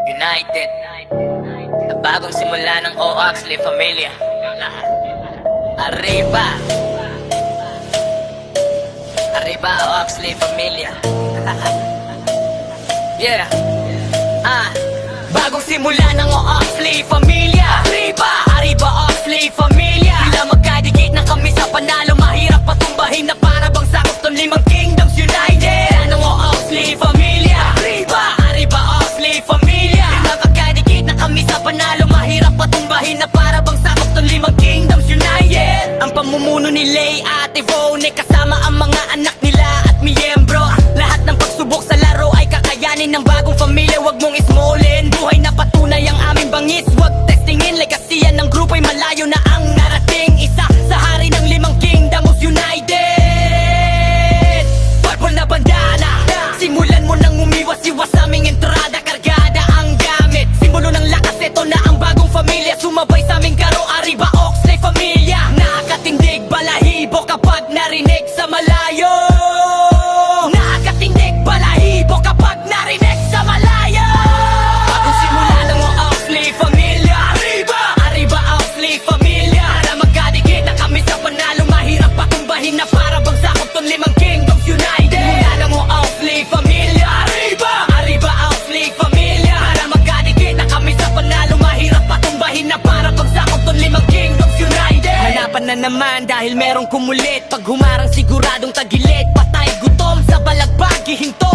United, sa bagong simula ng Oxley Familia. Arriba, arriba Oxley Familia. Yeah, bagong simula ng Oxley Familia. Arriba, arriba Oxley Familia. Sila magkadikit na kami sa panalo, mahirap patumbahin na para bang sakop ng 5 Kingdoms United. Yan ang Oxley Familia. Arriba, arriba Oxley Familia. Sila magkadikit na kami sa panalo, mahirap patumbahin na para bang sakop ng 5 Kingdoms United. Ang pamumuno ni Lay at Yvonne, kasama ang mga anak nila at miyembro. Lahat ng pagsubok sa laro ay kakayanin ng bagong pamilya. Huwag mong ismolin, buhay na patunay ang aming bangis. Huwag testingin, legasiyan ng grupo ay malayo na ang narating. Isa sa hari ng 5 Kingdoms United. Purple na bandana, simulan mo nang umiwas-iwas sa aming entrada. Kargada ang gamit, simbolo ng lakas, ito na ang bagong pamilya. Sumabay sa aming karo, arriba Oxley Familia. Nakakatindig balahibo kapag narinig sa malayo. Nakakatindig balahibo kapag narinig sa malayo. Bagong simula ng Oxley Familia. Arriba, arriba Oxley Familia. Para magkadikit na kami sa panalo, mahirap patumbahin na para bang sakop tong 5 Kingdoms United. Simula ng Oxley Familia. Arriba, arriba Oxley Familia. Para magkadikit na kami sa panalo, mahirap patumbahin na para bang sakop tong 5 Kingdoms United. Hanapan na naman dahil merong kumulit. Pag humarang siguradong tagilid, patay gutom sa balagbag, hihinto